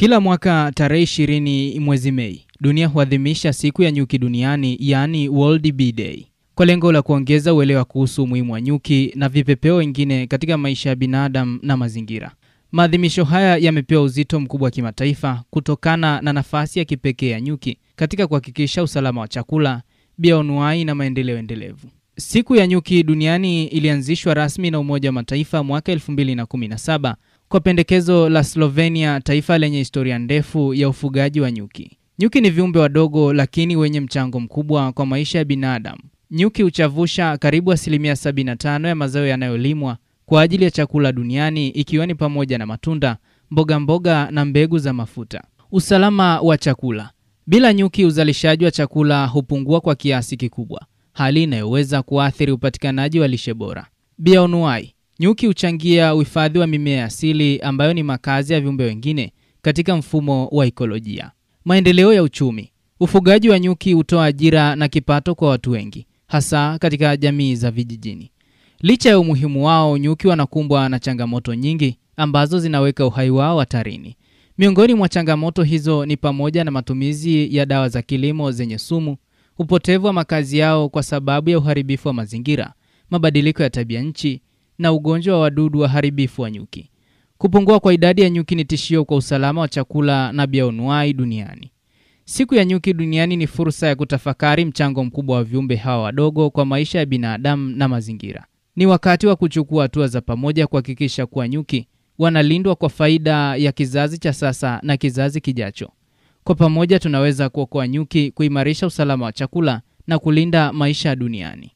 Kila mwaka tarehe 20 mwezi Mei, dunia huadhimisha siku ya nyuki duniani, yani World Bee Day, kwa lengo la kuongeza uelewa kuhusu umuhimu wa nyuki na vipepeo wengine katika maisha ya binadamu na mazingira. Maadhimisho haya yamepewa uzito mkubwa kimataifa kutokana na nafasi ya kipekee ya nyuki katika kuhakikisha usalama wa chakula, bioanuwai na maendeleo endelevu. Siku ya nyuki duniani ilianzishwa rasmi na Umoja wa Mataifa mwaka 2017 kwa pendekezo la Slovenia, taifa lenye historia ndefu ya ufugaji wa nyuki. Nyuki ni viumbe wadogo lakini wenye mchango mkubwa kwa maisha ya binadamu. Nyuki huchavusha karibu 75% ya mazao yanayolimwa kwa ajili ya chakula duniani, ikiwa ni pamoja na matunda, mboga na mbegu za mafuta. Usalama wa chakula. Bila nyuki, uzalishaji wa chakula hupungua kwa kiasi kikubwa, hali inayoweza kuathiri upatikanaji wa lishe bora. Bioanuwai. Nyuki huchangia uhifadhi wa mimea asili ambayo ni makazi ya viumbe wengine katika mfumo wa ekolojia. Maendeleo ya uchumi. Ufugaji wa nyuki hutoa ajira na kipato kwa watu wengi, hasa katika jamii za vijijini. Licha ya umuhimu wao, nyuki wanakumbwa na changamoto nyingi ambazo zinaweka uhai wao hatarini. Miongoni mwa changamoto hizo ni pamoja na matumizi ya dawa za kilimo zenye sumu, upotevu wa makazi yao kwa sababu ya uharibifu wa mazingira, mabadiliko ya tabia nchi na ugonjwa wa wadudu waharibifu wa nyuki. Kupungua kwa idadi ya nyuki ni tishio kwa usalama wa chakula na bioanuwai duniani. Siku ya nyuki duniani ni fursa ya kutafakari mchango mkubwa wa viumbe hawa wadogo kwa maisha ya binadamu na mazingira. Ni wakati wa kuchukua hatua za pamoja kuhakikisha kuwa nyuki wanalindwa kwa faida ya kizazi cha sasa na kizazi kijacho. Kwa pamoja tunaweza kuokoa nyuki, kuimarisha usalama wa chakula na kulinda maisha duniani.